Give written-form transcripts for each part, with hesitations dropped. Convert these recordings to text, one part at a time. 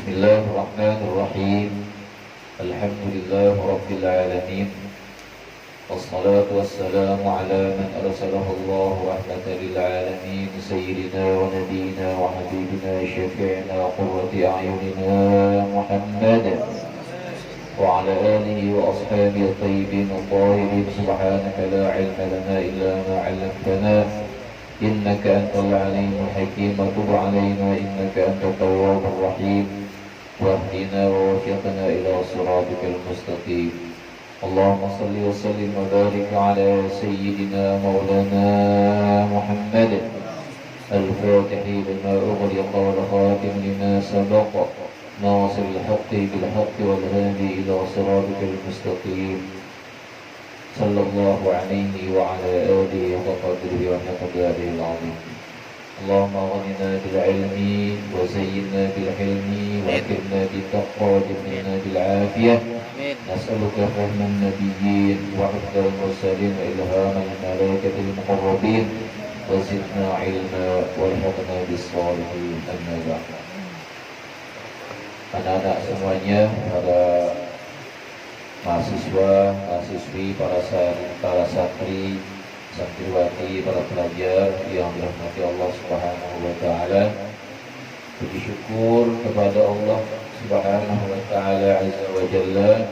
Bismillahirrahmanirrahim. Alhamdulillah Rabbil Alamin. Wassalatu wassalamu ala man arsalahu Allah rahmatan lil alamin. Sayyidina wa nabiyina wa habibina syafi'ina qurrati a'yunina Muhammad wa ala alihi wa ashabihi at-tayyibin at-tahirin. Subhanaka la ilma lana illa ma 'allamtana innaka antal alimul hakim. Tub 'alaina innaka antat tawwabur rahim. واهدنا ووفقنا إلى صراطك المستقيم. اللهم صل وسلم وبارك على سيدنا مولانا محمد الفاتح لما أغلق والخاتم لما سبق ناصر الحق بالحق والهادي إلى صراطك المستقيم صلى الله عليه وعلى آله وقدره ومقداره العظيم. اللهم اغننا بالعلم وزينا بالحلم واكرمنا بالتقوى وجبنا بالعافية. نسألك فهم النبيين وحفظ المرسلين وإلهام الملائكة المقربين وزدنا علما والحقنا بالصالحين. أما بعد. Anak-anak semuanya, para mahasiswa, mahasiswi, para santri, santriwati, para pelajar yang dirahmati Allah Subhanahu wa taala. Puji syukur kepada Allah Subhanahu wa taala azza wa jalla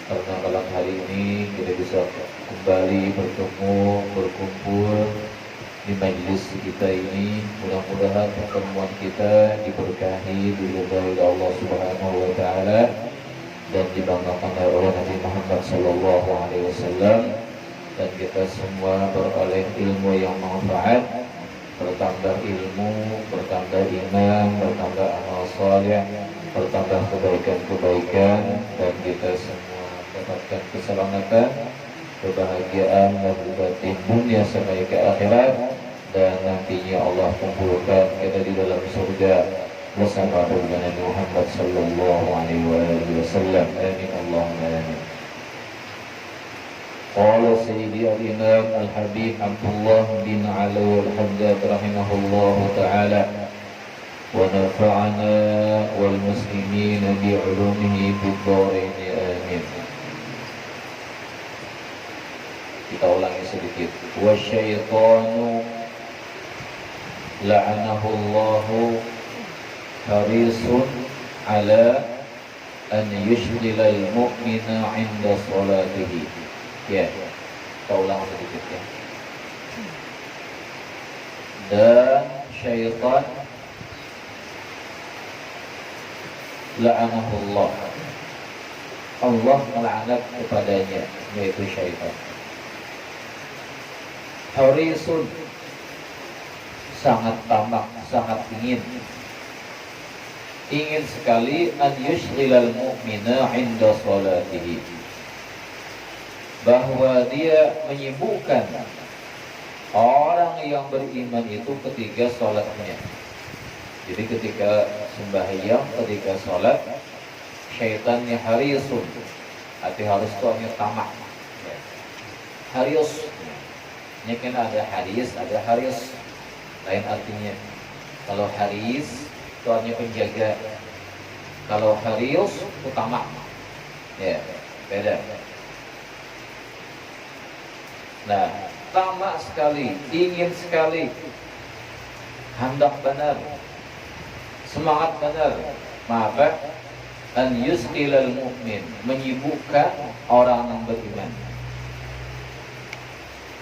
karena malam hari ini kita bisa kembali berkumpul di majelis kita ini. Mudah-mudahan pertemuan kita diberkahi, diridhai oleh Allah Subhanahu wa taala dan dibanggakan oleh Nabi Muhammad sallallahu alaihi wasallam. Dan kita semua beroleh ilmu yang manfaat, bertambah ilmu, bertambah iman, bertambah amal saleh, bertambah kebaikan-kebaikan, dan kita semua dapatkan keselamatan, kebahagiaan, lahir batin dunia sampai ke akhirat, dan nantinya Allah kumpulkan kita di dalam surga bersama dengan Nabi Muhammad sallallahu alaihi wasallam. Amin Allahumma amin. قال سيدي الإمام الحبيب عبد الله بن علي الحداد رحمه الله تعالى ونفعنا والمسلمين بعلومه في الدارين آمين. Kita ulangi sedikit. Wasyaitanu la'anahu Allahu harisun ala an yushdila al-mu'mina 'inda salatihi. Ya, kita ulang sedikit ya. Dan syaitan la'anahullah, Allah melaknat kepadanya, yaitu syaitan. Harisun, sangat tamak, sangat ingin sekali an yusghilal mu'mina 'inda salatihi, bahwa dia menyibukkan orang yang beriman itu ketika sholatnya. Jadi ketika sembahyang, ketika sholat, syaitannya harisun. Arti harus itu artinya tamak. Haris, ini kan ada haris, ada haris. Lain artinya. Kalau haris itu artinya penjaga. Kalau haris itu tamak. Ya, beda. Nah, tamak sekali, ingin sekali, hendak benar, semangat benar, maka an yusqilal mu'min, menyibukkan orang yang beriman.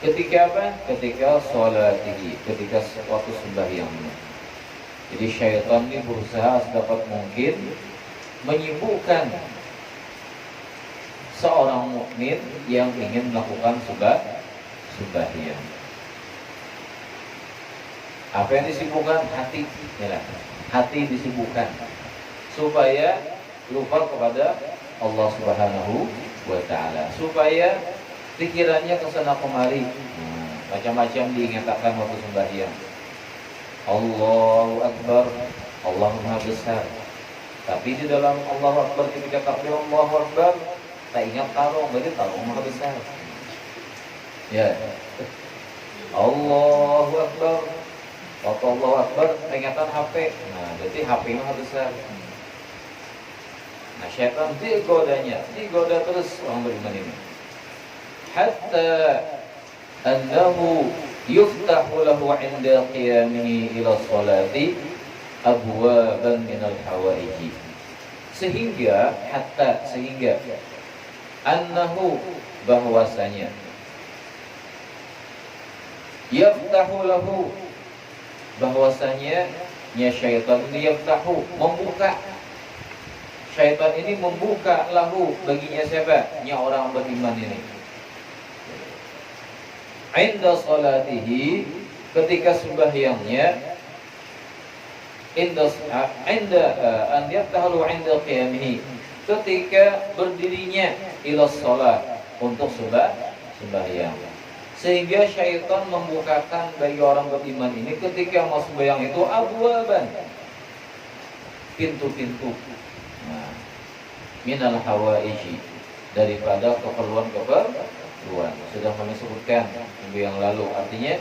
Ketika apa? Ketika sholatihi, ketika suatu sembahyangnya. Jadi syaitan ini berusaha sedapat mungkin menyibukkan seorang mukmin yang ingin melakukan sembahyang. Apa yang disibukkan? Hati, ya, hati disibukkan supaya lupa kepada Allah Subhanahu wa taala, supaya pikirannya kesana kemari, macam-macam diingatkan waktu sembahyang. Allahu Akbar, Allah Maha Besar. Tapi di dalam Allahu Akbar, ketika takbir Allahu Akbar, tak ingat tarung, berarti tarung Maha Besar. Ya, Allahu Akbar, waktu Allahu Akbar, peringatan HP. Nah, berarti HP Maha Besar. Nah, syaitan digoda terus orang beriman ini. Hatta annahu yuftahu lahu 'inda qiyamihi ila sholati abwaban minal hawaiji. Sehingga annahu bahwasanya yaftahu lahu bahwasanya syaitan ini yaftahu membuka. Syaitan ini membuka lahu baginya siapa? Orang beriman ini. Inda salatihi ketika sembahyangnya inda an yaftahu inda qiyamihi ketika berdirinya ila shalah untuk sembahyang. Sehingga syaitan membukakan bagi orang beriman ini ketika mau sembahyang itu abwaban, pintu-pintu. Nah, minal hawaiji, daripada keperluan. Sudah kami sebutkan minggu yang lalu. Artinya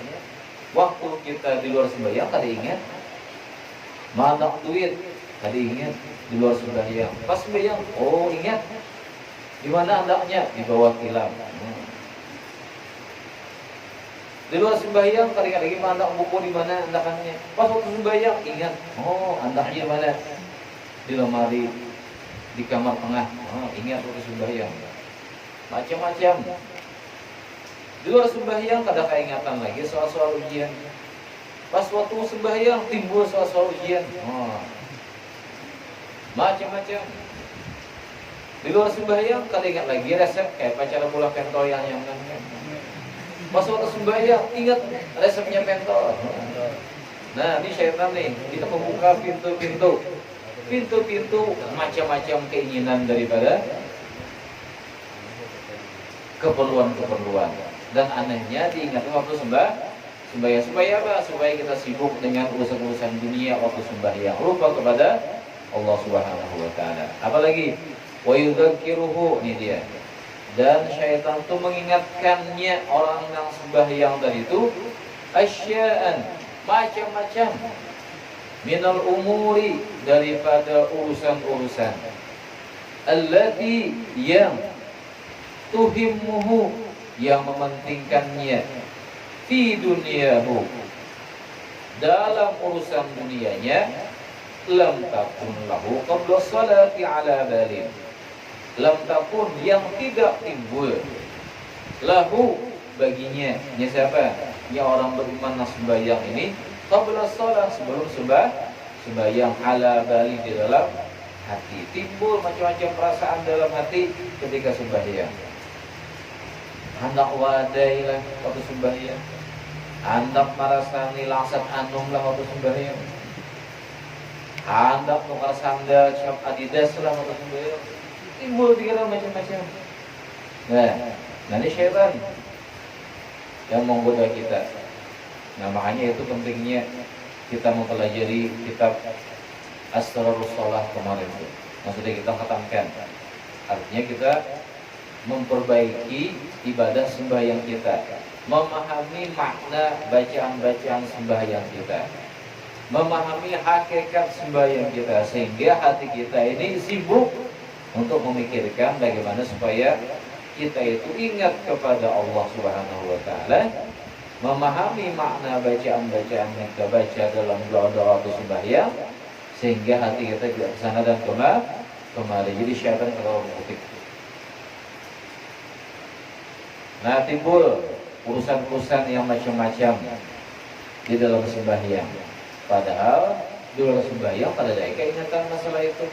waktu kita di luar sembahyang tadi ingat mana duit, tadi ingat di luar sembahyang. Pas sembahyang, oh ingat di mana andaknya, di bawah tilam. Di luar sembahyang tadi ingat lagi mana buku, di mana andakannya. Pas waktu sembahyang ingat, oh andaknya di mana, di lemari di kamar tengah. Oh, ingat waktu sembahyang. Macam-macam. Di luar sembahyang kada keingatan lagi soal-soal ujian. Pas waktu sembahyang timbul soal-soal ujian. Oh, macam-macam. Di luar sembahyang kada ingat lagi resep kayak pacara pulang pentol yang pas waktu sembahyang ingat resepnya pentol. Nah, ini syaitan nih, kita membuka pintu-pintu macam-macam keinginan daripada keperluan. Dan anehnya diingat waktu sembahyang supaya apa? Supaya kita sibuk dengan urusan-urusan dunia waktu sembahyang, lupa kepada Allah Subhanahu wa taala. Apalagi wa yudzakiruhu, ini dia. Dan syaitan itu mengingatkannya orang yang sembahyang tadi itu asya'an, macam-macam, minal umuri, daripada urusan-urusan, allati yang tuhimmuhu, yang mementingkannya, fi dunyahu, dalam urusan dunianya, lam takun lahu qabla salati ala balin, lam takun, yang tidak timbul, lahu baginya, siapa? Orang beriman sembahyang ini, qabla salat, sebelum sembahyang, ala bali, di dalam hati, timbul macam-macam perasaan dalam hati ketika sembahyang. Hendak wadai lah waktu sembahyang, hendak marasani langsat anum lah waktu sembahyang, hendak nukar sandal cap adidas lah waktu sembahyang, timbul pikiran macam-macam. Nah ini syaitan yang menggoda kita. Nah makanya itu pentingnya kita mempelajari kitab Asrarus Shalah kemarin itu. Maksudnya kita khatamkan. Artinya kita memperbaiki ibadah sembahyang kita, memahami makna bacaan-bacaan sembahyang kita, memahami hakikat sembahyang kita, sehingga hati kita ini sibuk untuk memikirkan bagaimana supaya kita itu ingat kepada Allah Subhanahu wa taala, memahami makna bacaan-bacaan yang kita baca dalam doa-doa atau sembahyang, sehingga hati kita tidak kesana dan kemari. Jadi syaitan kalau mengutik. Nah timbul urusan-urusan yang macam-macam di dalam sembahyang. Padahal di dalam sembahyang pada ada keingatan masalah itu.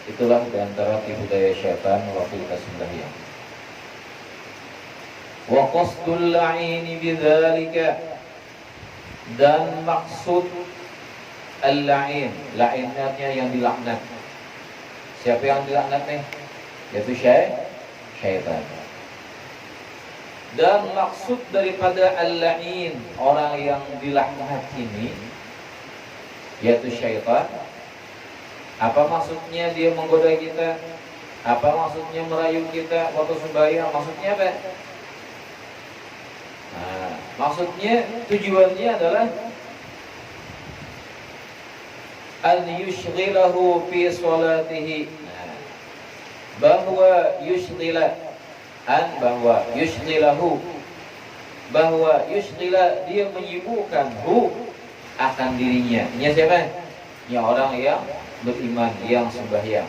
Itulah di antara tipu daya syaitan waktu kita sembahyang. Wa qasdul la'ini bidzalika, dan maksud al-la'in, la'innya yang dilaknat. Siapa yang dilaknat nih? Yaitu syaitan. Dan maksud daripada al-la'in, orang yang dilaknat ini, yaitu syaitan. Apa maksudnya dia menggoda kita? Apa maksudnya merayu kita waktu sembahyang? Maksudnya apa? Nah, maksudnya tujuannya adalah an yushghilahu fi salatihi. Nah, bahwa yushghila bahwa yushghilahu, bahwa yushghila dia menyibukkan akan dirinya. Ini siapa? Ya orang yang beriman, yang sembahyang.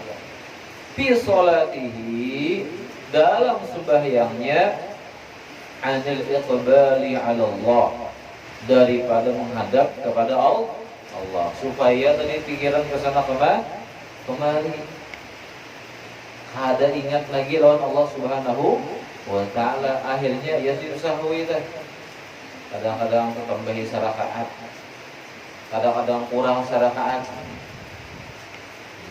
Fi sholatihi, dalam sembahyangnya, anil iqbali 'ala Allah, daripada menghadap kepada Allah, supaya tadi pikiran ke sana kemari. Ada ingat lagi lawan Allah Subhanahu wa ta'ala. Akhirnya ya sahwi teh. Kadang-kadang tambahi sarakaat, kadang-kadang kurang sarakaat.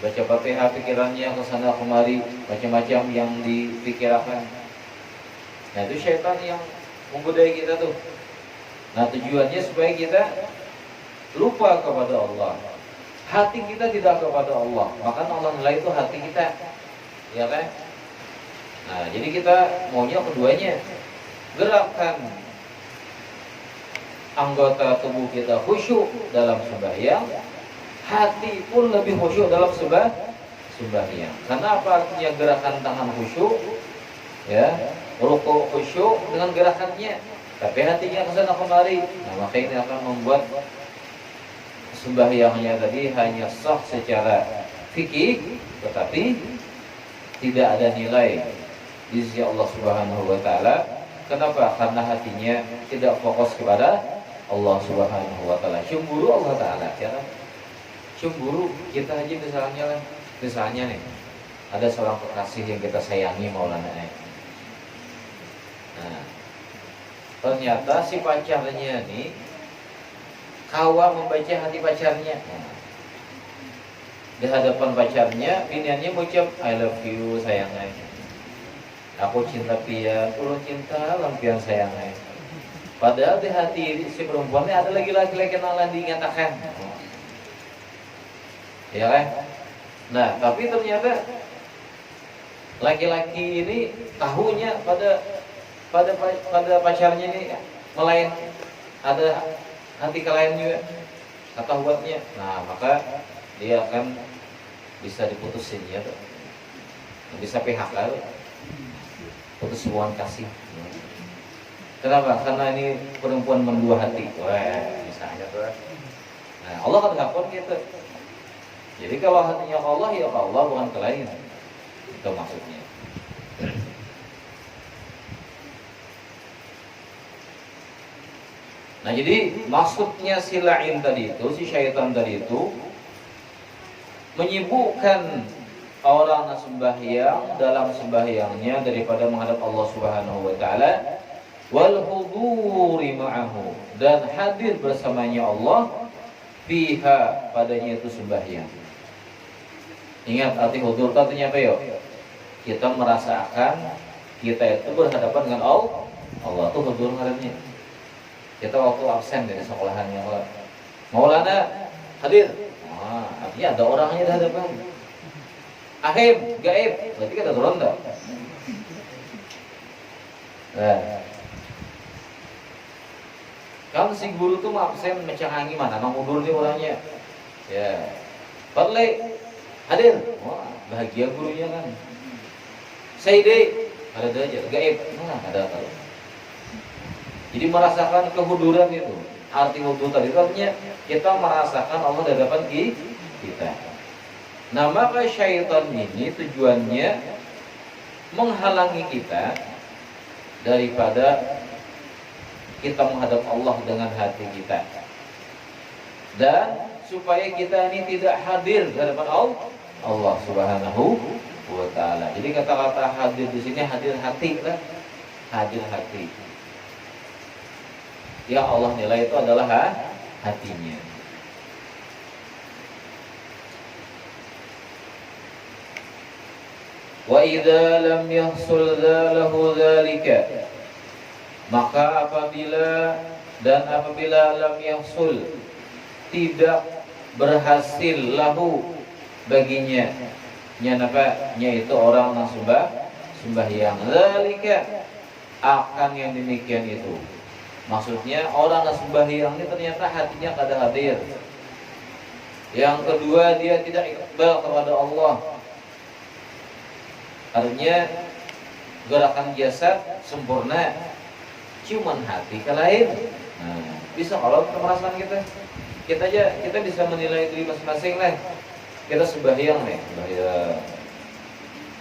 Baca Fatihah pikirannya ke sana kemari, macam-macam yang dipikirkan. Nah, itu syaitan yang menggodai kita tuh. Nah, tujuannya supaya kita lupa kepada Allah. Hati kita tidak kepada Allah. Maka Allah nilai itu hati kita. Ya kan? Nah, jadi kita maunya keduanya. Gerakkan anggota tubuh kita khusyuk dalam sembahyang, hati pun lebih khusyuk dalam sembahyang. Karena apa artinya gerakan tangan khusyuk? Ya, rukuk khusyuk dengan gerakannya, tapi hatinya ke sana kemari. Nah, maka ini akan membuat sembahyangnya tadi hanya sah secara fikih, tetapi tidak ada nilai di sisi Allah Subhanahu wa taala. Kenapa? Karena hatinya tidak fokus kepada Allah Subhanahu wa taala. Cemburu Allah taala, ya kan? Cemburu kita aja misalnya nih, ada seorang kekasih yang kita sayangi Maulana. Nah, ternyata si pacarnya nih kawa membaca hati pacarnya. Nah, di hadapan pacarnya, biniannya mengucap I love you sayangnya. Aku cinta dia, turun cinta lampian sayangnya. Padahal di hati si perempuannya ada lagi laki-laki yang diingatakan. Ya kan? Nah, tapi ternyata laki-laki ini tahunya pada pacarnya ini melain, ada hati kelain juga kata buatnya. Nah, maka dia akan bisa diputusin ya tuh. Bisa PHK tuh. Putus hubungan kasih. Kenapa? Karena ini perempuan mendua hati. Wah, misalnya tuh. Nah, Allah kan ngakon gitu. Jadi kalau hatinya ke Allah, ya ke Allah, bukan ke lain. Itu maksudnya. Nah, jadi maksudnya si la'in tadi itu, si syaitan tadi itu menyibukkan orang sembahyang dalam sembahyangnya daripada menghadap Allah Subhanahu wa taala, wal huduri ma'ahu, dan hadir bersamanya Allah fiha, padanya itu sembahyang. Ingat arti hudur artinya apa ya? Kita merasakan kita itu berhadapan dengan Allah itu hudur ngarannya. Kita waktu absen dari sekolahannya Maulana hadir. Nah, artinya ada orangnya di hadapan. Ahim, gaib, berarti kita turun tak? Nah, kan si guru tuh absen mencangangi mana, nang hudur nih orangnya. Ya, Fadli hadir. Wah, bahagia gurunya kan. Sayyidi ada aja, gaib. Nah, ada kalau. Jadi merasakan kehuduran itu. Arti hudur tadi itu artinya kita merasakan Allah di hadapan kita. Nah, maka syaitan ini tujuannya menghalangi kita daripada kita menghadap Allah dengan hati kita, dan supaya kita ini tidak hadir di hadapan Allah Subhanahu wa taala. Jadi kata-kata hadir di sini hadir hati kan? Hadir hati. Yang Allah nilai itu adalah hatinya. Wa idza lam yahsul lahu dzalika, maka apabila lam yahsul, tidak berhasil lahu baginya, yaitu orang yang sembahyang, dzalika akan yang demikian itu. Maksudnya orang yang sembahyang ini ternyata hatinya kada hadir. Yang kedua, dia tidak iqbal kepada Allah. Artinya gerakan jasad sempurna, cuman hati ke lain. Nah, bisa kalau perasaan kita aja kita bisa menilai diri masing-masing lah. Kita sembahyang nih, sembahyang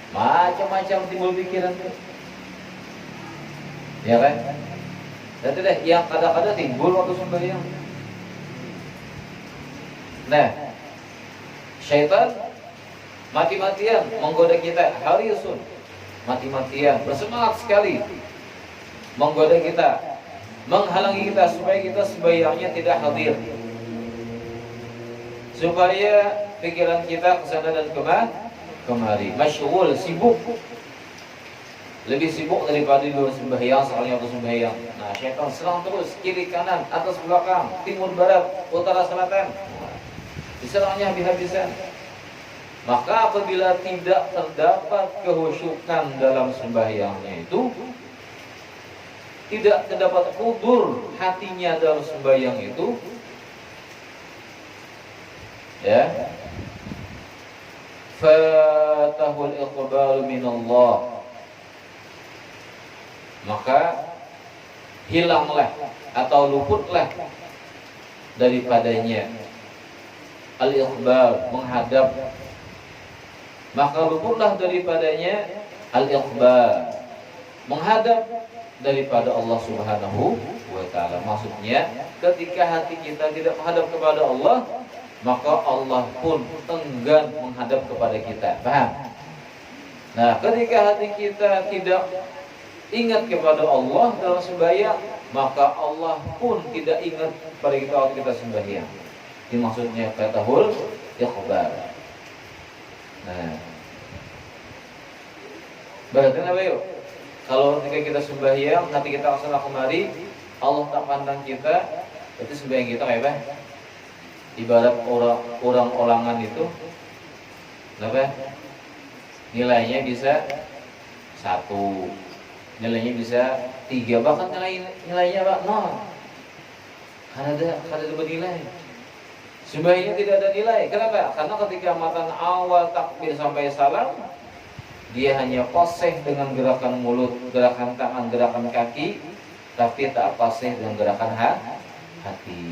macam-macam timbul pikiran tuh, ya kan? Dan tidak yang kadang-kadang timbul waktu sembahyang. Nah, syaitan mati-matian menggoda kita, hariusun, mati-matian bersemangat sekali menggoda kita, menghalangi kita supaya kita sembahyangnya tidak hadir, supaya pikiran kita kesana dan kemari, masyghul, sibuk, lebih sibuk daripada di luar sembahyang. Soalnya waktu sembahyang, nah syaitan serang terus kiri kanan, atas belakang, timur barat, utara selatan, diserangnya habis-habisan. Maka apabila tidak terdapat kehusyukan dalam sembahyangnya itu, tidak terdapat hudur hatinya dalam sembahyang itu, ya, fatahul iqbal minallah, maka hilanglah atau luputlah daripadanya al-iqbal, menghadap, maka luputlah daripadanya al-iqbal, menghadap daripada Allah Subhanahu wa ta'ala. Maksudnya ketika hati kita tidak menghadap kepada Allah, maka Allah pun enggan menghadap kepada kita. Paham? Nah, ketika hati kita tidak ingat kepada Allah dalam sembahyang, maka Allah pun tidak ingat pada kita waktu kita sembahyang. Ini maksudnya fatahul iqbal. Nah, berarti apa yuk? Kalau ketika kita sembahyang, hati kita kesana kemari, Allah tak pandang kita, berarti sembahyang kita kayak apa? Ibarat orang-orangan itu, apa? Nilainya bisa 1, nilainya bisa 3, bahkan nilainya apa? 0. Karena ada bernilai. Sembahyangnya tidak ada nilai. Kenapa? Karena ketika matan awal takbir sampai salam, dia hanya fasih dengan gerakan mulut, gerakan tangan, gerakan kaki, tapi tak fasih dengan gerakan hati.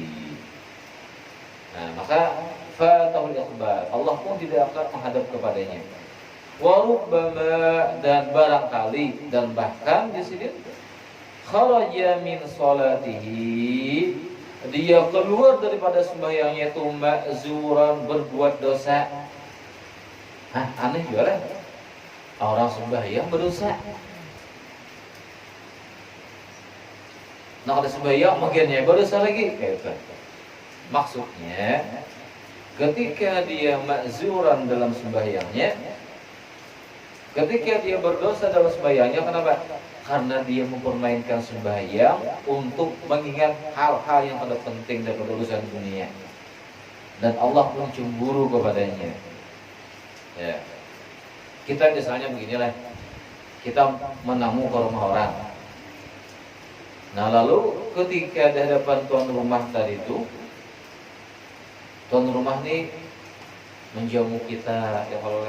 Nah, maka fatahul iqbal, Allah pun tidak akan menghadap kepadanya. Wa rubbama, dan barangkali, dan bahkan di sini kharaja min salatihi, dia keluar daripada sembahyangnya itu ma'zuran, berbuat dosa. Aneh juga lah, orang sembahyang berdosa. Nah, kalau sembahyang makinnya berdosa lagi, kayak itu. Maksudnya ketika dia ma'zuran dalam sembahyangnya, ketika dia berdosa dalam sembahyangnya, kenapa? Karena dia mempermainkan sembahyang untuk mengingat hal-hal yang tidak penting daripada urusan dunia, dan Allah pun cemburu kepadanya. Ya, kita misalnya beginilah, kita menamu ke rumah orang. Nah, lalu ketika di hadapan tuan rumah tadi itu, tuan rumah nih menjamu kita, ya kalau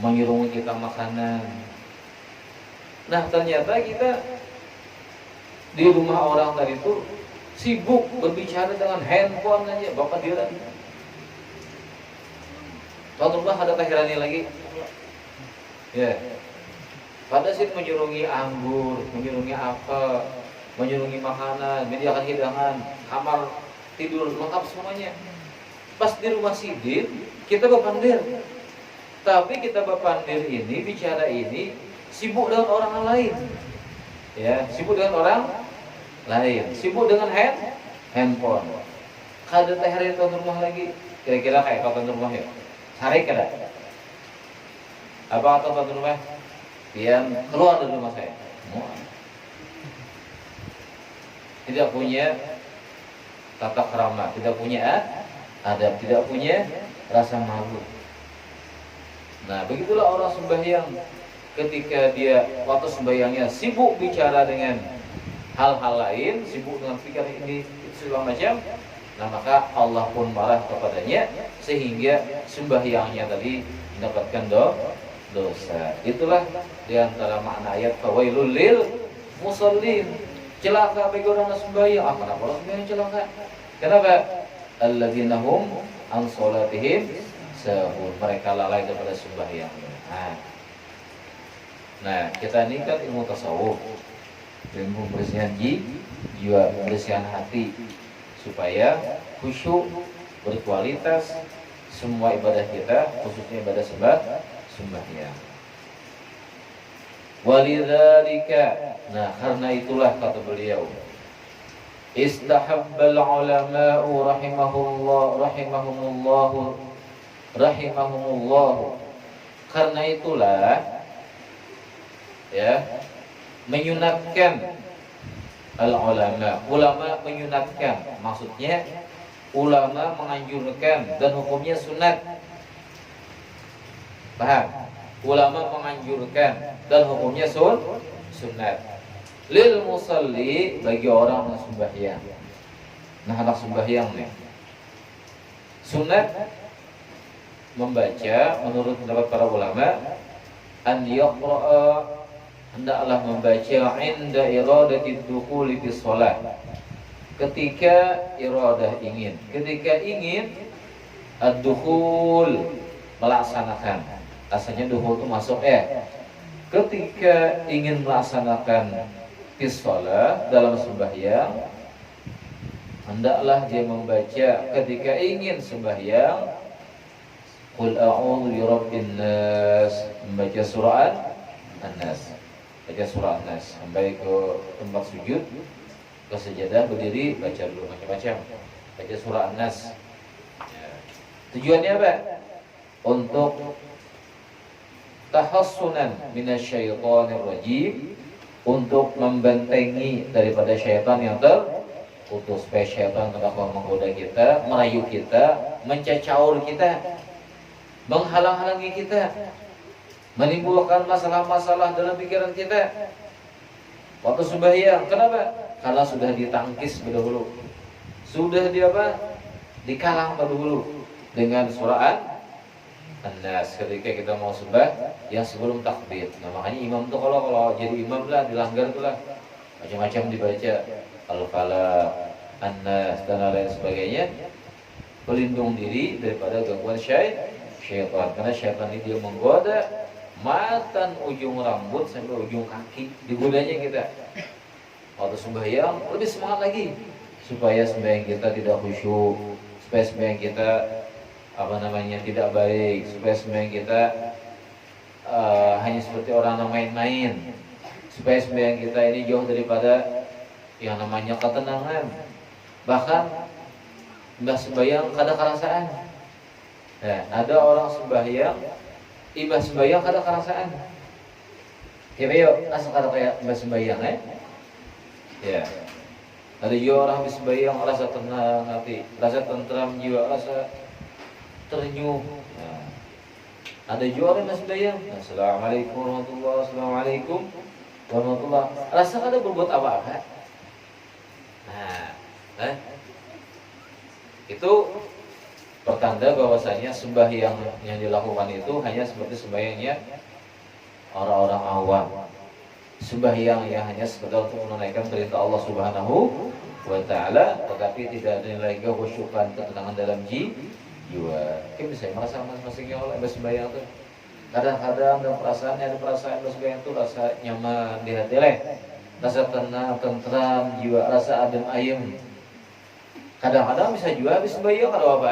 menyuruh kita makanan. Nah, ternyata kita di rumah orang tadi itu sibuk berbicara dengan handphone aja, bapak dia lagi. Tuan rumah ada kehirani lagi. Ya, pada sih menyurungi anggur, menyurungi apa, menyurungi makanan, menyediakan hidangan, kamar tidur lengkap semuanya. Pas di rumah sidin, kita berpandir. Tapi kita berpandir ini, bicara ini, sibuk dengan orang lain. Ya, sibuk dengan orang lain, sibuk dengan handphone. Kada teh tuan rumah lagi. Kira-kira kayak tuan rumah ya? Hari kada? Apa kata tuan rumah? Dia keluar dari rumah saya. Tidak punya tata krama, tidak punya adab, tidak punya rasa malu. Nah, begitulah orang sembahyang. Ketika dia waktu sembahyangnya sibuk bicara dengan hal-hal lain, sibuk dengan pikiran ini itu segala macam, nah maka Allah pun marah kepadanya, sehingga sembahyangnya tadi mendapatkan dosa. Itulah diantara makna ayat fawailul lil musallin. Celaka bagi orang yang sembahyang. Kenapa orang sembahyang celaka? Kenapa? Alladzina hum an sholatihim sahun. Mereka lalai daripada sembahyang. Nah, kita ini kan ilmu tasawuf, ilmu pembersihan jiwa, pembersihan hati, supaya khusyuk, berkualitas semua ibadah kita, khususnya ibadah sembahyang. Walidzalika, nah karena itulah kata beliau, istahabbal ulama'u rahimahumullah. Karena itulah ya menyunatkan ulama menyunatkan, maksudnya ulama menganjurkan dan hukumnya sunat. Paham? Ulama menganjurkan dan hukumnya sunat. Lil musalli, bagi orang yang sembahyang. Nah, anak sembahyang nih, sunat membaca menurut pendapat para ulama, an yaqra'a, hendaklah membaca inda iradati dukhuli fi shalah, ketika iradah ingin, ketika ingin ad-dukhul, melaksanakan. Asalnya dukhul itu masuk ketika ingin melaksanakan fi shalah, dalam sembahyang, hendaklah dia membaca ketika ingin sembahyang qul a'udzu birabbin nas, membaca surah An-Nas. Baca surah An-Nas sampai ke tempat sujud, ke sejadah berdiri, baca dulu macam-macam. Baca surah An-Nas. Ya. Tujuannya apa? Untuk tahassunan minasyaitonir rajim, untuk membentengi daripada syaitan yang terputus. Supaya syaitan tidak menggoda kita, merayu kita, mencacaur kita, menghalang-halangi kita, menimbulkan masalah-masalah dalam pikiran kita waktu sembahyang. Kenapa? Karena sudah ditangkis dahulu, sudah dikalang dahulu dengan surah An-Nas ketika kita mau yang sebelum takbir. Nah, makanya imam tuh kalau jadi imam lah, dilanggar tuh lah, macam-macam dibaca Al-Falaq, An-Nas dan lain sebagainya, pelindung diri daripada gangguan syaitan. Karena syaitan ini dia menggoda matan ujung rambut sampai ujung kaki, digodanya kita. Waktu sembahyang lebih semangat lagi, supaya sembahyang kita tidak khusyuk, supaya sembahyang kita tidak baik, supaya sembahyang kita hanya seperti orang yang main-main, supaya sembahyang kita ini jauh daripada yang namanya ketenangan. Bahkan mbah sembahyang kada kerasaan. Nah, ada orang sembahyang, ibah sembahyang kada kerasaan. Ya, yuk, asal kada kayak ibah sembahyang, ya. Ada juga orang habis sembahyang rasa tenang hati, rasa tentram jiwa, rasa ternyuh. Nah, ada juga orang habis sembahyang, assalamualaikum warahmatullahi, assalamualaikum warahmatullahi, rasa kada berbuat apa-apa. Nah, itu pertanda bahwasanya sembahyang yang dilakukan itu hanya seperti sembahyangnya orang-orang awam. Sembahyang yang hanya sekedar untuk menunaikan perintah Allah Subhanahu wa Ta'ala, tetapi tidak ada nilai kekhusyukan, ketenangan dalam jiwa. Kita bisa merasa masing-masingnya oleh sembahyang itu. Kadang-kadang ada perasaan sembahyang itu rasa nyaman di hati, rasa tenang, tentram jiwa, rasa adem ayem. Kadang-kadang bisa juga habis sembahyang kada apa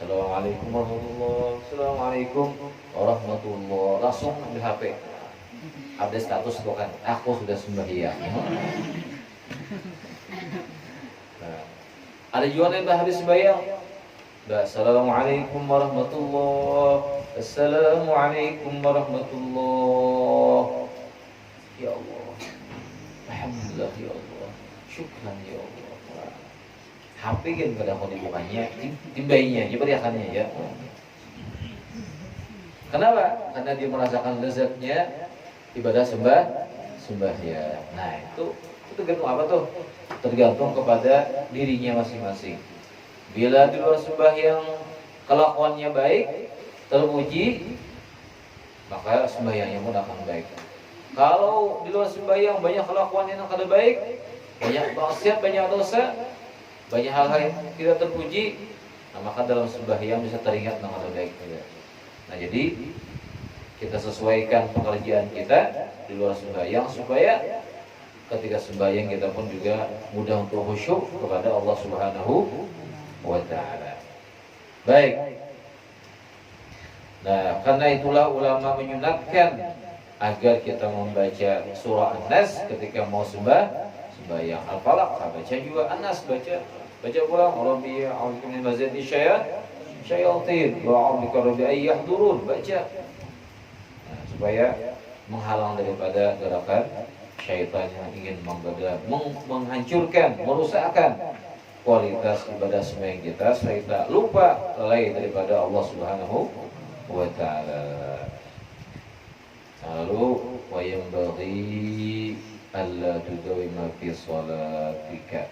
Assalamualaikum warahmatullahi, assalamualaikum warahmatullahi, langsung ambil HP, update status itu kan, aku sudah sembahyang. Nah, ada juga yang habis sembahyang, assalamualaikum warahmatullahi, assalamualaikum warahmatullahi. Ya Allah, alhamdulillah ya Allah, syukran ya Allah. HP kan kadang mau dibukanya, timbainya, beriakannya ya. Kenapa? Karena dia merasakan lezatnya ibadah sembahyang. Nah, itu tergantung apa tuh? Tergantung kepada dirinya masing-masing. Bila di luar sembahyang kelakuannya baik, terpuji, maka sembahyangnya pun akan baik. Kalau di luar sembahyang banyak kelakuan yang kada baik, banyak maksiat, banyak dosa, banyak hal-hal yang tidak terpuji, nah maka dalam sembahyang bisa teringat dengan kada baik juga. Nah jadi kita sesuaikan pekerjaan kita di luar sembahyang supaya ketika sembahyang kita pun juga mudah untuk khusyuk kepada Allah Subhanahu wa taala. Baik. Nah, karena itulah ulama menyunatkan agar kita membaca surah An-Nas ketika mau sembahyang. Al-Falaq baca juga An-Nas, baca ulang Rabbi a'udzu min mazati syayatin wa a'udzu rabbi ay yahdurun, baca. Nah, supaya menghalang daripada gerakan syaitan yang ingin menghancurkan, merusakkan kualitas ibadah sembahyang kita sehingga lupa lalai daripada Allah Subhanahu wa taala. Lalu wa yanbaghi alla tudawima fi salatika.